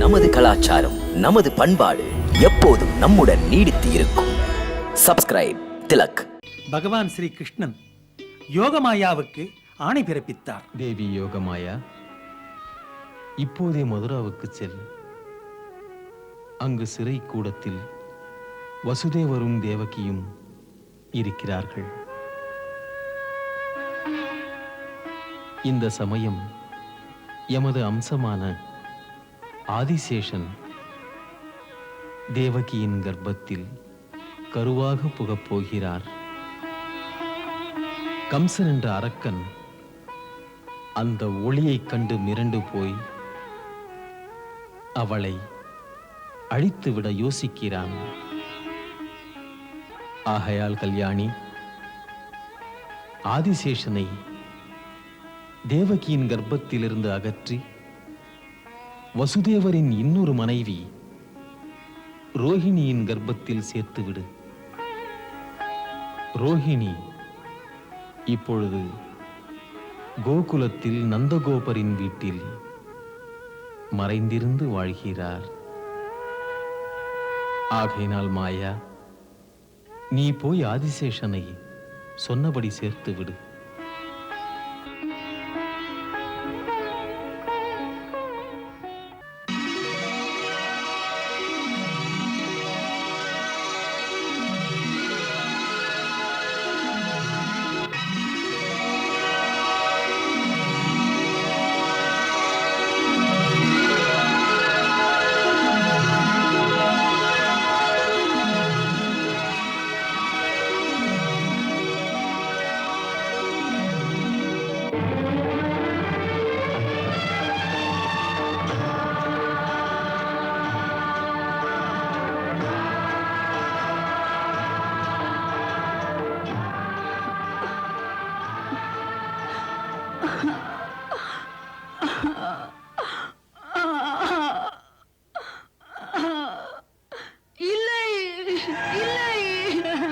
நமது கலாச்சாரம், நமது பண்பாடு எப்போதும் நம்முடன் நீடித்து இருக்கும். சப்ஸ்கிரைப் திலக். பகவான் ஸ்ரீ கிருஷ்ணன் யோகமாயாவுக்கு ஆணை பிறப்பித்தார். தேவி யோகமாயா, இப்போதே மதுராவுக்கு செல். அங்கு சிறை கூடத்தில் வசுதேவரும் தேவகியும் இருக்கிறார்கள். இந்த சமயம் எமது அம்சமான ஆதிசேஷன் தேவகியின் கர்ப்பத்தில் கருவாக புகப் போகிறார். கம்சன் என்ற அரக்கன் அந்த ஒளியைக் கண்டு மிரண்டு போய் அவளை அழித்துவிட யோசிக்கிறான். ஆகையால் கல்யாணி, ஆதிசேஷனை தேவகியின் கர்ப்பத்திலிருந்து அகற்றி வசுதேவரின் இன்னொரு மனைவி ரோஹிணியின் கர்ப்பத்தில் சேர்த்துவிடு. ரோஹிணி இப்பொழுது கோகுலத்தில் நந்தகோபரின் வீட்டில் மறைந்திருந்து வாழ்கிறார். ஆகையினால் மாயா, நீ போய் ஆதிசேஷனை சொன்னபடி சேர்த்து விடு.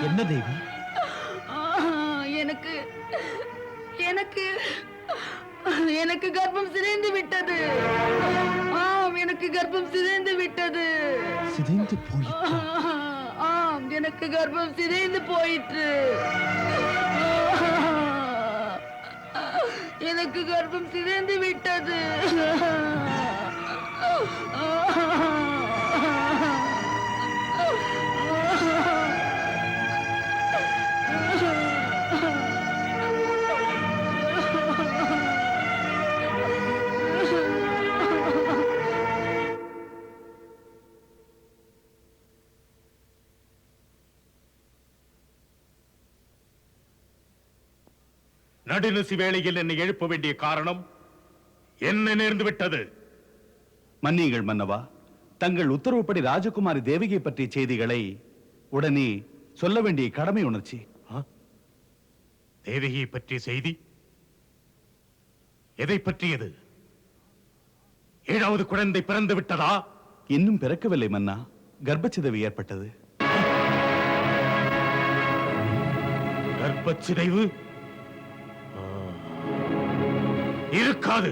என்ன தேவி? எனக்கு எனக்கு எனக்கு கர்ப்பம் சிதைந்து விட்டது. ஆம், எனக்கு கர்ப்பம் சிதைந்து விட்டது. சிதைந்து போயிற்று? ஆம், எனக்கு கர்ப்பம் சிதைந்து போயிற்று. எனக்கு கர்ப்பம் சிதைந்து விட்டது. நடுநிசி வேளையில் என்னை எழுப்ப வேண்டிய காரணம் என்ன நேர்ந்து விட்டது? மன்னியுங்கள் மன்னவா, தங்கள் உத்தரவுப்படி ராஜகுமாரி தேவகியை பற்றிய செய்திகளை உடனே சொல்ல வேண்டிய கடமை உணர்ச்சி. தேவகியை பற்றிய செய்தி எதை பற்றியது? 7வது குழந்தை பிறந்து விட்டதா? இன்னும் பிறக்கவில்லை மன்னா, கர்ப்பச்சிதைவு ஏற்பட்டது. கர்ப்பச்சிதைவு இருக்காது.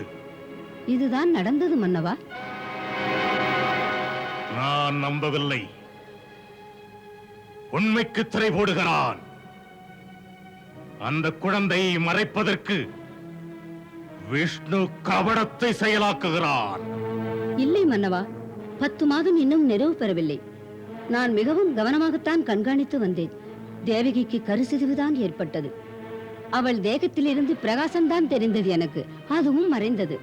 இதுதான் நடந்தது மன்னவா. நான் நம்பவில்லை. உண்மைக்கு திரை போடுகிறான். அந்த குழந்தையை மறைப்பதற்கு விஷ்ணு கபடத்தை செயலாக்குகிறான். இல்லை மன்னவா, 10 மாதம் இன்னும் நிறைவு பெறவில்லை. நான் மிகவும் கவனமாகத்தான் கண்காணித்து வந்தேன். தேவகிக்கு கருசிதைவுதான் ஏற்பட்டது. அவள் தேகத்திலிருந்து பிரகாசம்தான் தெரிந்தது எனக்கு. அதுவும் மறைந்தது.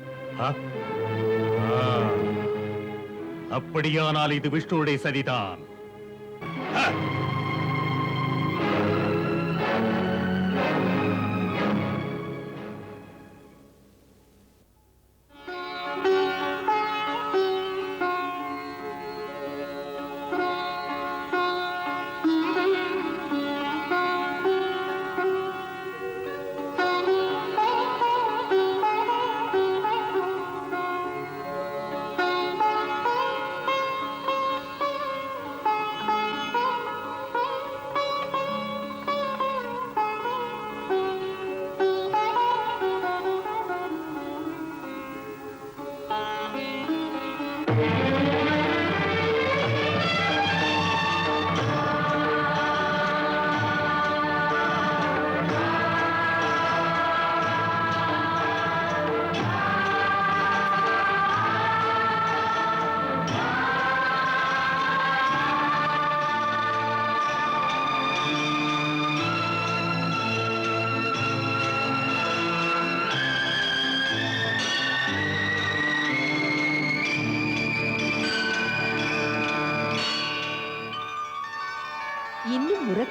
அப்படியானால் இது விஷ்ணுவுடைய சதிதான்.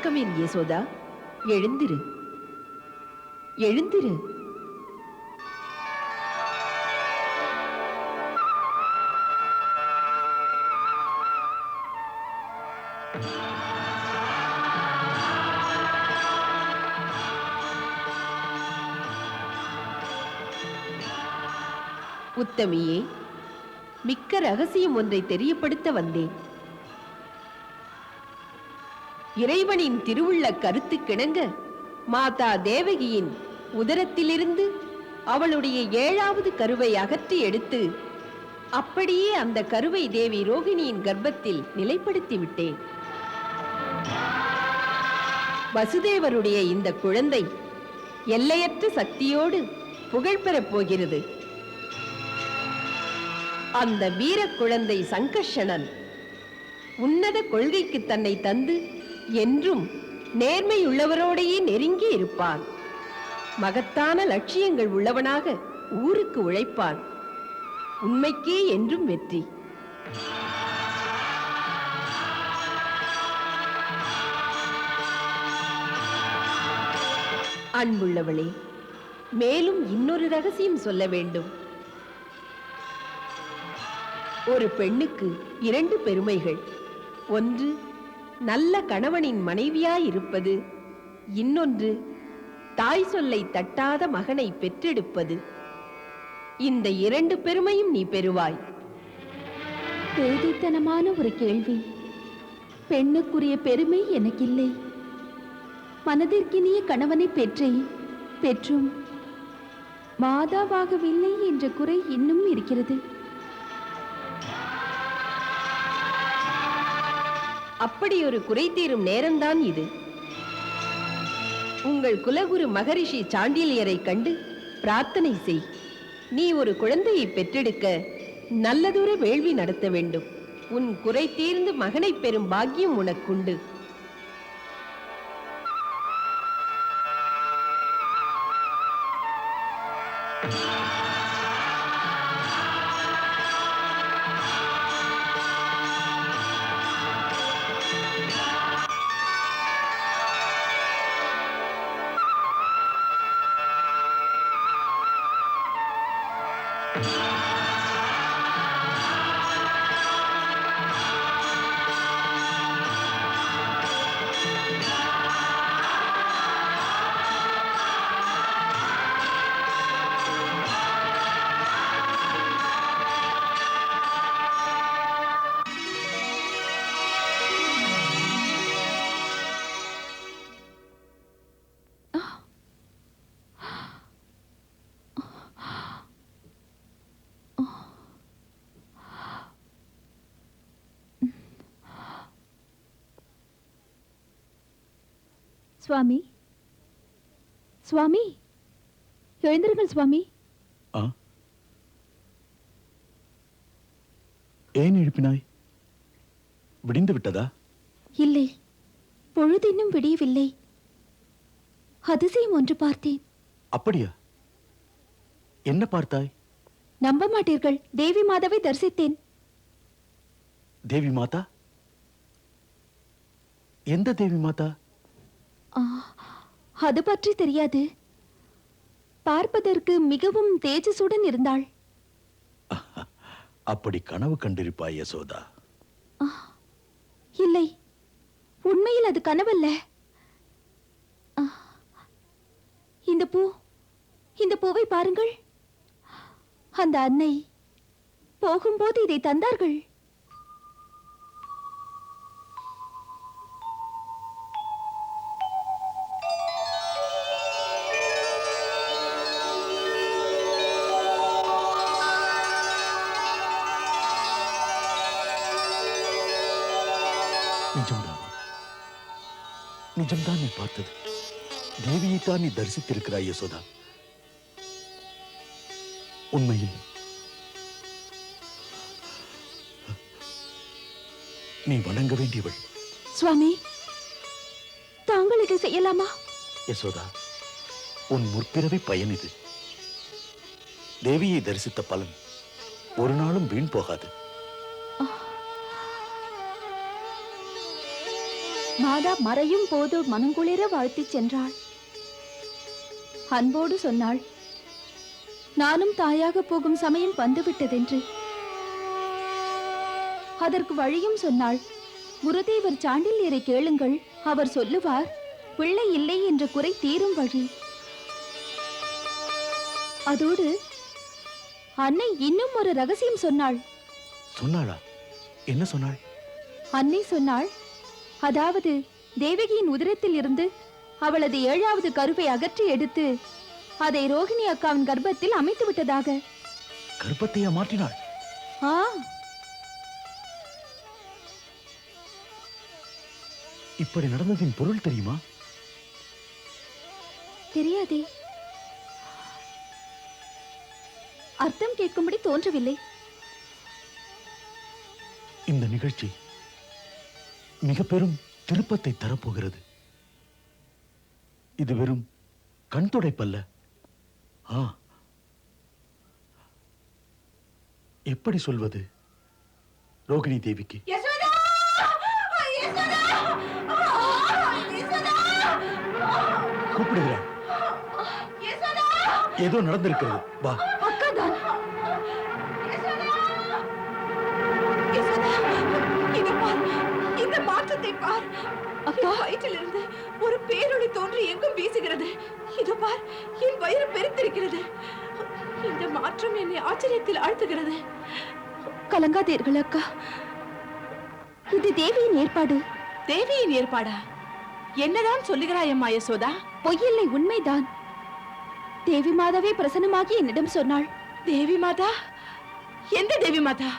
உறக்கமேன் யசோதா, எழுந்திரு, எழுந்திரு. உத்தமியே, மிக்க ரகசியம் ஒன்றை தெரியப்படுத்த வந்தேன். இறைவனின் திருவுள்ள கருத்து கிணங்க மாதா தேவகியின் உதரத்திலிருந்து அவளுடைய 7வது கருவை அகற்றி எடுத்து அப்படியே அந்த கருவை தேவி ரோகிணியின் கர்ப்பத்தில் நிலைப்படுத்தி விட்டேன். வசுதேவருடைய இந்த குழந்தை எல்லையற்ற சக்தியோடு புகழ் பெறப் போகிறது. அந்த வீர குழந்தை சங்கர்ஷணன் உன்னத கொள்கைக்கு தன்னை தந்து என்றும் நேர்மையுள்ளவரோடையே நெருங்கி இருப்பான். மகத்தான லட்சியங்கள் உள்ளவனாக ஊருக்கு உழைப்பான். உண்மைக்கே என்றும் வெற்றி. அன்புள்ளவளே, மேலும் இன்னொரு ரகசியம் சொல்ல வேண்டும். ஒரு பெண்ணுக்கு 2 பெருமைகள். ஒன்று நல்ல கணவனின் மனைவியாயிருப்பது, இன்னொன்று தாய் சொல்லை தட்டாத மகனை பெற்றெடுப்பது. இந்த 2 பெருமையும் நீ பெறுவாய். பேதைத்தனமான ஒரு கேள்வி. பெண்ணுக்குரிய பெருமை எனக்கில்லை. மனதிற்கினிய கணவனை பெற்றும் மாதாவாகவில்லை என்ற குறை இன்னும் இருக்கிறது. அப்படி ஒரு குறை தீரும் நேரம்தான் இது. உங்கள் குலகுரு மகரிஷி சாண்டிலியரை கண்டு பிரார்த்தனை செய். நீ ஒரு குழந்தையை பெற்றெடுக்க நல்லதொர வேள்வி நடத்த வேண்டும். உன் குறை தீர்ந்து மகனை பெறும் பாக்கியம் உனக்குண்டு. சுவாமி, சுவாமி, எழுந்திருங்கள் சுவாமி. ஏன் எழுப்பினாய்? விடிந்து விட்டதா? இல்லை, பொழுது இன்னும் விடியவில்லை. அதிசயம் ஒன்று பார்த்தேன். அப்படியா? என்ன பார்த்தாய்? நம்ப மாட்டீர்கள், தேவி மாதாவை தரிசித்தேன். தேவி மாதா? எந்த தேவி மாதா? அது பற்றி தெரியாது. பார்ப்பதற்கு மிகவும் தேஜசுடன் இருந்தாள். அப்படி கனவு கண்டிருப்பாய் யசோதா? இல்லை, உண்மையில் அது கனவல்ல. இந்த பூவை பாருங்கள். அந்த அன்னை போகும்போது இதை தந்தார்கள். நிஜம்தான் நீ பார்த்தது. தேவியைத்தான் நீ தரிசித்திருக்கிறாய் யசோதா. உண்மையில் நீ வணங்க வேண்டியவள். சுவாமி, தாங்கள் இதை செய்யலாமா? யசோதா, உன் முற்பிறவி பயன் இது. தேவியை தரிசித்த பலன் ஒரு நாளும் வீண் போகாது. மாதா மறையும் போது மனங்குளிர வாழ்த்திச் சென்றாள். அன்போடு சொன்னாள், நானும் தாயாக போகும் சமயம் வந்துவிட்டதென்று. அதற்கு வழியும் சொன்னாள். குருதேவர் சாண்டில்யரை கேளுங்கள், அவர் சொல்லுவார் பிள்ளை இல்லை என்ற குறை தீரும் வழி. அதோடு அன்னை இன்னும் ஒரு ரகசியம் சொன்னாள். சொன்னாளா? என்ன சொன்னாள்? அன்னை சொன்னாள், அதாவது தேவகியின் உதரத்தில் இருந்து அவளது 7வது கருவை அகற்றி எடுத்து அதை ரோகிணி அக்காவின் கர்ப்பத்தில் அமைத்து விட்டதாக. கர்ப்பத்தையா மாற்றினாள்? ஆ, இப்படி நடந்ததின் பொருள் தெரியுமா? தெரியாதே. அர்த்தம் கேட்கும்படி தோன்றவில்லை. இந்த நிகழ்ச்சி மிக பெரும் திருப்பத்தை தரப்போகிறது. இது வெறும் கண் துடைப்பல்ல. எப்படி சொல்வது ரோகிணி தேவிக்கு? கூப்பிடுகிறாள். ஏதோ நடந்திருக்கிறது. வா. இந்த மாற்றத்தை பார். அக்கா வயிற்றிலிருந்து ஒரு பேரொளி தோன்றி எங்கும் வீசுகிறது. இதோ பார், என் வயிறு பெருத்திருக்கிறது. இந்த மாற்றம் என்னை ஆச்சரியத்தில் ஆழ்த்துகிறது. கலங்காதீர்கள் அக்கா, இது தேவியின் ஏற்பாடு. தேவியின் ஏற்பாடா? என்னதான் சொல்லுகிறாய் அம்மா யசோதா? பொய்யில்லை, உண்மைதான். தேவி மாதாவே பிரசன்னமாகி என்னிடம் சொன்னாள். தேவி மாதா? எந்த தேவி மாதா?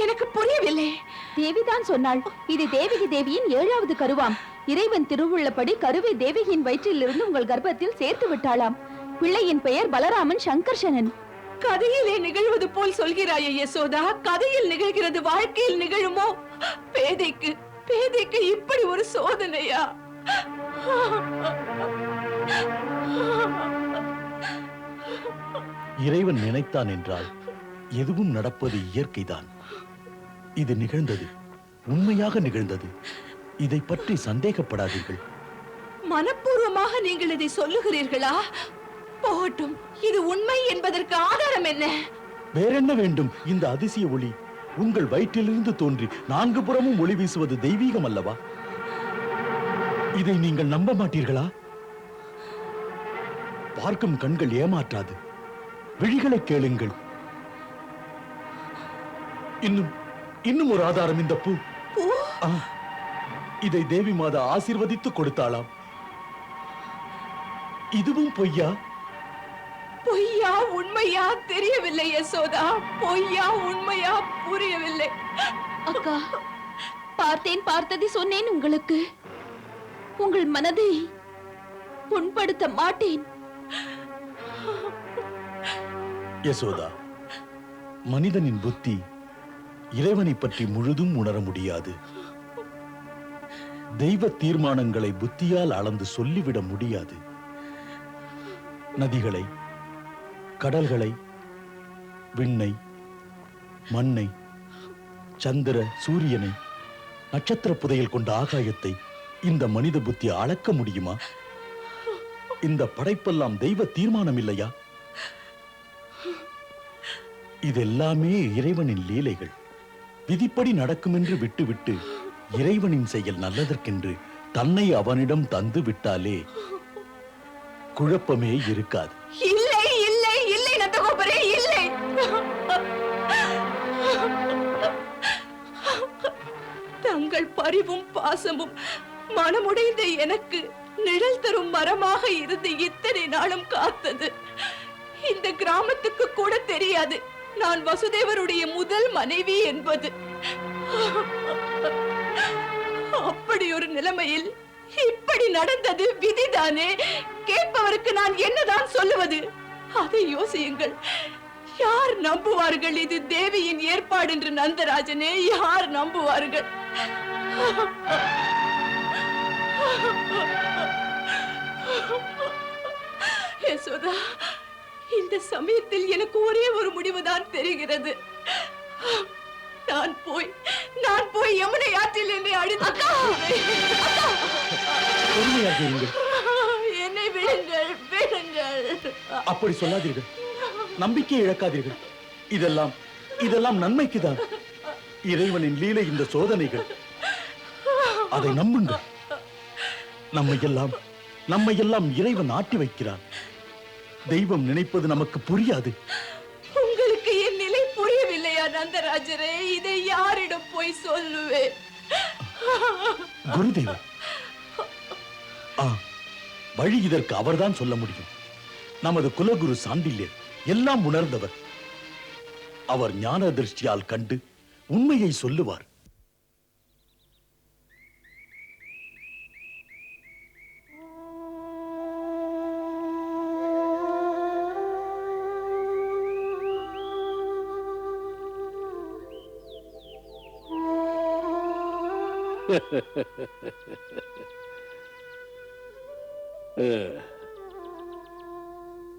எனக்கு புரியவில்லை. தேவிதான் சொன்னாள். இது தேவகி தேவியின் 7வது கருவாம். இறைவன் திருவுள்ளப்படி கருவை தேவகியின் வயிற்றிலிருந்து உங்கள் கர்ப்பத்தில் சேர்த்து விட்டாளாம். பிள்ளையின் பெயர் பலராமன் சங்கர்ஷணன். கதையிலே நிகழ்வது போல் சொல்கிறாயே யசோதா. கதையில் நிகழ்கிறது வாழ்க்கையில் நிகழுமோ? பேதைக்கு இப்படி ஒரு சோதனையா? இறைவன் நினைத்தான் என்றால் எதுவும் நடப்பது இயற்கைதான். இது நிகழ்ந்தது, உண்மையாக நிகழ்ந்தது. இதை பற்றி சந்தேகப்படாதீர்கள். மனப்பூர்வமாக நீங்கள் இதை சொல்லுகிறீர்களா? போகட்டும், இது உண்மை என்பதற்கு ஆதாரம் என்ன? வேறென்ன வேண்டும்? இந்த அதிசய ஒளி உங்கள் வயிற்றிலிருந்து தோன்றி 4 புறமும் ஒளி வீசுவது தெய்வீகம் அல்லவா? இதை நீங்கள் நம்ப மாட்டீர்களா? பார்க்கும் கண்கள் ஏமாற்றாது. விழிகளை கேளுங்கள். இன்னும் ஒரு ஆதாரம் இந்த பூ. இதை தேவி மாதா ஆசீர்வதித்து கொடுத்தாளாம். இதுவும் பொய்யா? பொய்யா உண்மையா தெரியவில்லை யசோதா. பொய்யா உண்மையா புரியவில்லை. அக்கா, பார்த்ததை சொன்னேன் உங்களுக்கு. உங்கள் மனதை புண்படுத்த மாட்டேன். யசோதா, மனிதனின் புத்தி இறைவனை பற்றி முழுதும் உணர முடியாது. தெய்வ தீர்மானங்களை புத்தியால் அளந்து சொல்லிவிட முடியாது. நதிகளை, கடல்களை, விண்ணை, மண்ணை, சந்திர சூரியனை, நட்சத்திர புதையல் கொண்ட ஆகாயத்தை இந்த மனித புத்தி அளக்க முடியுமா? இந்த படைப்பெல்லாம் தெய்வ தீர்மானம் இல்லையா? இதெல்லாமே இறைவனின் லீலைகள். விதிப்படி நடக்கும் என்று விட்டுவிட்டு இறைவனின் செயல் நல்லதற்கென்று தன்னை அவனிடம் தந்து விட்டாலே குழப்பமே இருக்காது. இல்லை இல்லை இல்லை நந்தகோபரே, இல்லை. தங்கள் பரிவும் பாசமும் மனமுடைந்த எனக்கு நிழல் தரும் மரமாக இருந்து இத்தனை நாளும் காத்தது இந்த கிராமத்துக்கு கூட தெரியாது நான் வசுதேவருடைய முதல் மனைவி என்பது. அப்படி ஒரு நிலைமையில் இப்படி நடந்தது விதிதானே? கேட்பவருக்கு நான் என்னதான் சொல்லுவது? அதை யோசியுங்கள். யார் நம்புவார்கள் இது தேவியின் ஏற்பாடு என்று? நந்தராஜனே, யார் நம்புவார்கள்? யசோதா, இந்த சமயத்தில் எனக்கு ஒரே ஒரு முடிவுதான் தெரிகிறது. நான் போய் யமுனை ஆற்றில் என்னை அடித்து பொறுமையாக இருங்கள். என்னை விடுங்கள், விடுங்கள். அப்படி சொல்லாதீர்கள். நம்பிக்கை இழக்காதீர்கள். இதெல்லாம் இதெல்லாம் நன்மைக்குதான். இறைவனின் லீலை இந்த சோதனைகள். அதை நம்புங்கள். நம்மை எல்லாம் இறைவன் ஆட்டி வைக்கிறான். தெய்வம் நினைப்பது நமக்கு புரியாது. உங்களுக்கு என் நிலை புரியவில்லையா நந்தராஜரே? இதை யாரிடம் போய் சொல்லுவேன்? குருதேவன், வழி இதற்கு அவர்தான் சொல்ல முடியும். நமது குலகுரு சாண்டில்யர் எல்லாம் உணர்ந்தவர். அவர் ஞான திருஷ்டியால் கண்டு உண்மையை சொல்லுவார்.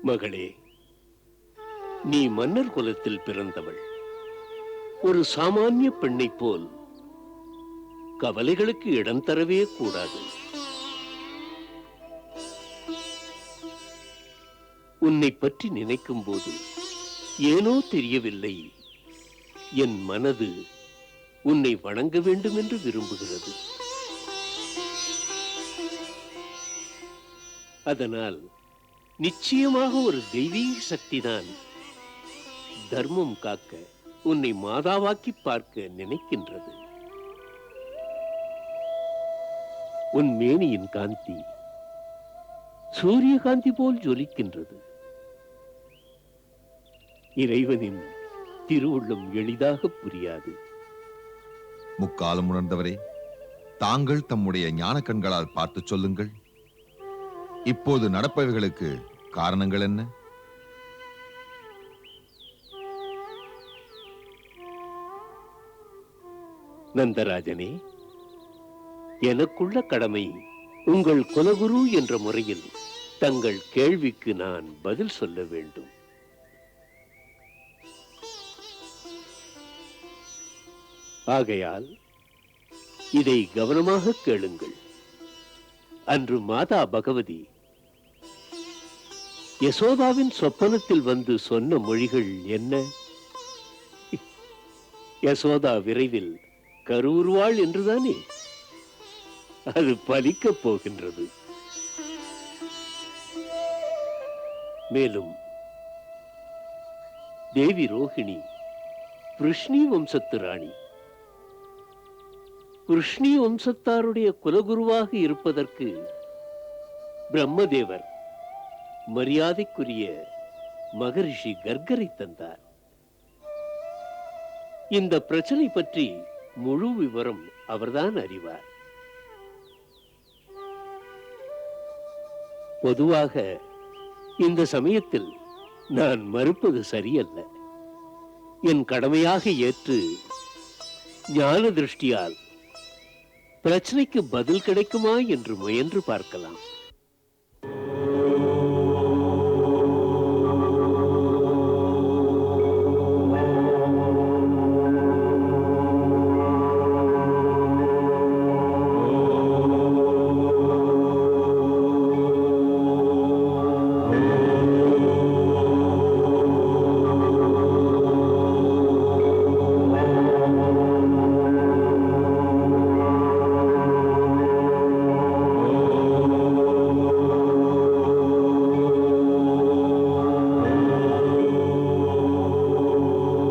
மகளே, நீ மன்னர் குலத்தில் பிறந்தவள். ஒரு சாமானிய பெண்ணைப் போல் கவலைகளுக்கு இடம் தரவே கூடாது. உன்னை பற்றி நினைக்கும் போது ஏனோ தெரியவில்லை, என் மனது உன்னை வணங்க வேண்டும் என்று விரும்புகிறது. அதனால் நிச்சயமாக ஒரு தெய்வீக சக்திதான் தர்மம் காக்க உன்னை மாதாவாக்கி பார்க்க நினைக்கின்றது. உன் மேனியின் காந்தி சூரியகாந்தி போல் ஜொலிக்கின்றது. இறைவனின் திருவுள்ளம் எளிதாக புரியாது. முக்காலம் உணர்ந்தவரே, தாங்கள் தம்முடைய ஞான கண்களால் பார்த்து சொல்லுங்கள். இப்போது நடப்பவைகளுக்கு காரணங்கள் என்ன? நந்தராஜனே, எனக்குள்ள கடமை உங்கள் குலகுரு என்ற முறையில் தங்கள் கேள்விக்கு நான் பதில் சொல்ல வேண்டும். ஆகையால் இதை கவனமாக கேளுங்கள். அன்று மாதா பகவதி யசோதாவின் சொப்பனத்தில் வந்து சொன்ன மொழிகள் என்ன? யசோதா விரைவில் கருவுருவாள் என்றுதானே? அது பலிக்கப் போகின்றது. மேலும் தேவி ரோஹிணி விருஷ்ணி வம்சத்து ராணி. விருஷ்ணி வம்சத்தாருடைய குலகுருவாக இருப்பதற்கு பிரம்மதேவர் மரியாதைக்குரிய மகரிஷி கர்கரை தந்தார். இந்த பிரச்சனை பற்றி முழு விவரம் அவர்தான் அறிவார். பொதுவாக இந்த சமயத்தில் நான் மறுப்பது சரியல்ல. என் கடமையாக ஏற்று ஞான திருஷ்டியால் பிரச்சனைக்கு பதில் கிடைக்குமா என்று முயன்று பார்க்கலாம்.